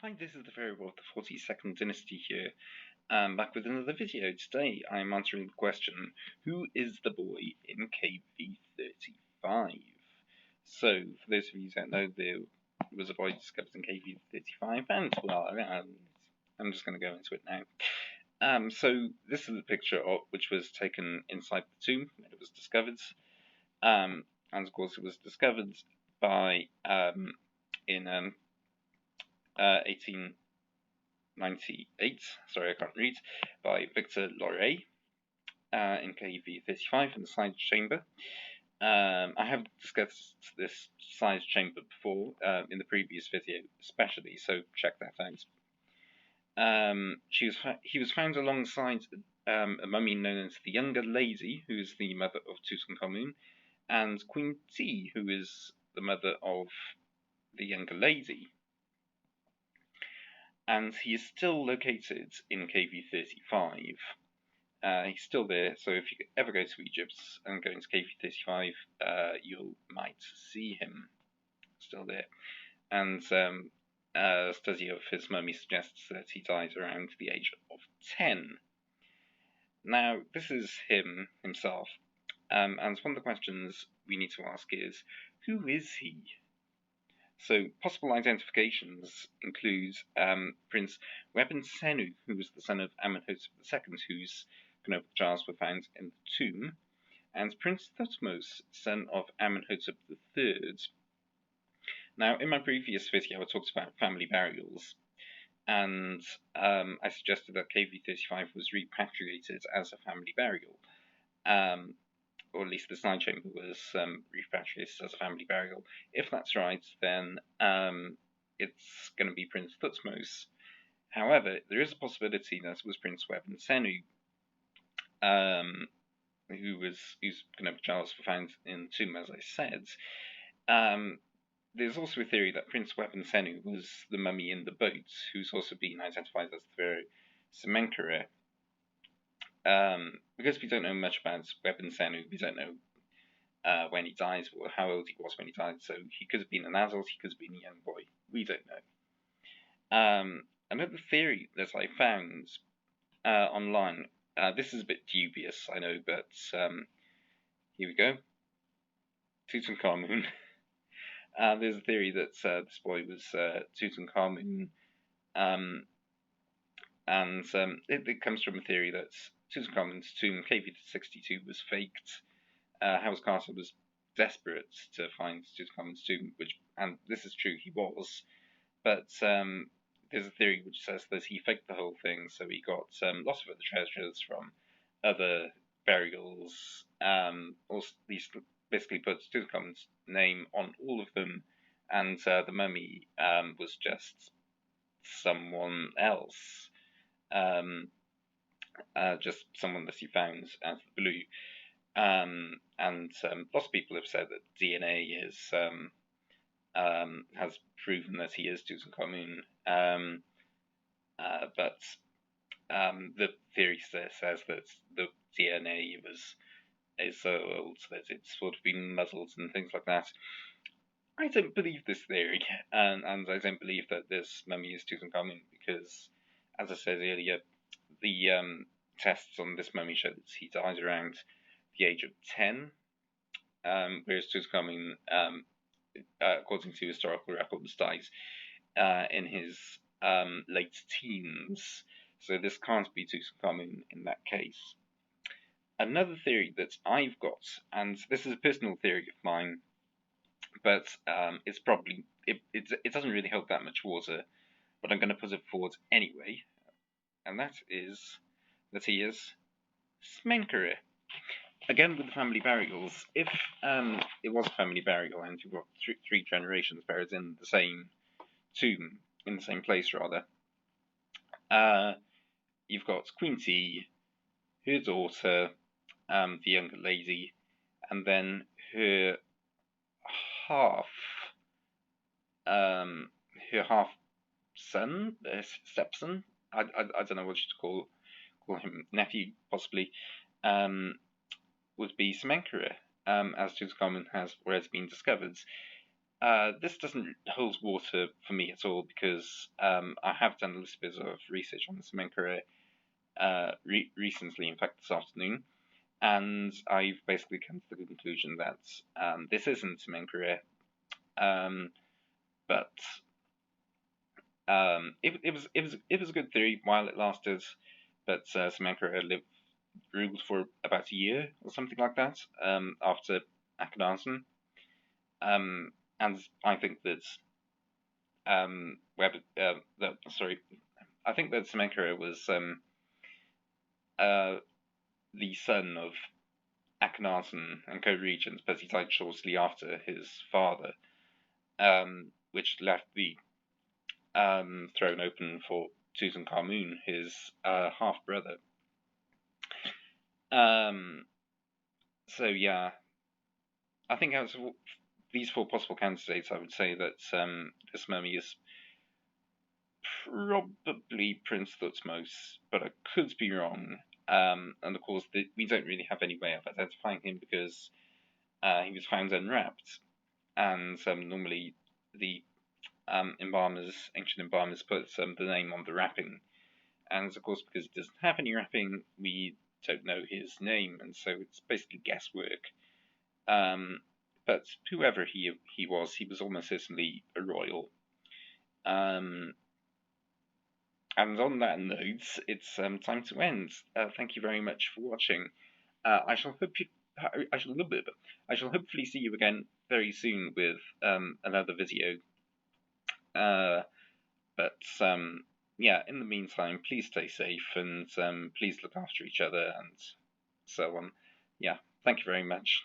Hi, this is the Pharaoh of the 42nd Dynasty here, back with another video. Today I'm answering the question, who is the boy in KV35? So, for those of you who don't know, there was a boy discovered in KV35, and, well, I'm just going to go into it now. So, this is a picture of which was taken inside the tomb when it was discovered, and of course it was discovered by, in 1898, sorry I can't read, by Victor Loret in KV35 in the science chamber. I have discussed this science chamber before in the previous video especially, so check that out. He was found alongside a mummy known as the Younger Lady, who is the mother of Tutankhamun, and Queen T, who is the mother of the Younger Lady. And he is still located in KV35. He's still there, so if you ever go to Egypt and go into KV35, you might see him still there. And a study of his mummy suggests that he died around the age of 10. Now, this is him himself, and one of the questions we need to ask is, who is he? So, possible identifications include Prince Weben Senu, who was the son of Amenhotep II, whose canopal jars were found in the tomb, and Prince Thutmose, son of Amenhotep III. Now, in my previous video, I talked about family burials, and I suggested that KV35 was repatriated as a family burial. Or at least the side chamber was repatriated as a family burial. If that's right, then it's going to be Prince Thutmose. However, there is a possibility that it was Prince Weben Senu, whose jars were found in the tomb, as I said. There's also a theory that Prince Weben Senu was the mummy in the boat, who's also been identified as the pharaoh Semenkhare. Because we don't know much about Weben Senu, we don't know when he died or how old he was when he died, so he could have been an adult, he could have been a young boy, we don't know. Another theory that I found online, this is a bit dubious, I know, but here we go. Tutankhamun. There's a theory that this boy was Tutankhamun, and it comes from a theory that Tutankhamun's tomb, KV62, was faked. Howard Carter was desperate to find Tutankhamun's tomb, and this is true, he was, but there's a theory which says that he faked the whole thing, so he got lots of other treasures from other burials, or at least basically put Tutankhamun's name on all of them, and the mummy was just someone else. Just someone that he found out of the blue. And lots of people have said that DNA has proven that he is Tutankhamun. But the theory says that the DNA is so old that it's sort of been muddled and things like that. I don't believe this theory, and I don't believe that this mummy is Tutankhamun because, as I said earlier, the tests on this mummy show that he died around the age of 10, whereas Tutankhamun, according to historical records, dies in his late teens. So this can't be Tutankhamun in that case. Another theory that I've got, and this is a personal theory of mine, but it's probably it doesn't really hold that much water, but I'm going to put it forward anyway, and that is that he is Semenkhare. Again with the family burials, if it was a family burial and you've got three generations buried in the same tomb, in the same place rather, you've got Queen T, her daughter, the Younger Lady, and then her half son, stepson, I don't know what you call him, nephew possibly, would be Semenkhare, as Tutankhamun has already been discovered. This doesn't hold water for me at all because I have done a little bit of research on the Semenkara recently, in fact, this afternoon, and I've basically come to the conclusion that this isn't Semenkara, but it was a good theory while it lasted, but Semenkara ruled for about a year or something like that after Akhenaten. And I think that I think that Semenkara was the son of Akhenaten and co-regent, but he died shortly after his father, which left the throne open for Tutankhamun, his half brother. So yeah, I think out of these four possible candidates, I would say that this mummy is probably Prince Thutmose, but I could be wrong. And of course, we don't really have any way of identifying him because he was found unwrapped, and normally the ancient embalmers, put the name on the wrapping, and of course, because he doesn't have any wrapping, we don't know his name, and so it's basically guesswork. But whoever he was almost certainly a royal. And on that note, it's time to end. Thank you very much for watching. I shall hopefully see you again very soon with another video. But yeah, in the meantime, please stay safe and please look after each other and so on. Yeah, thank you very much.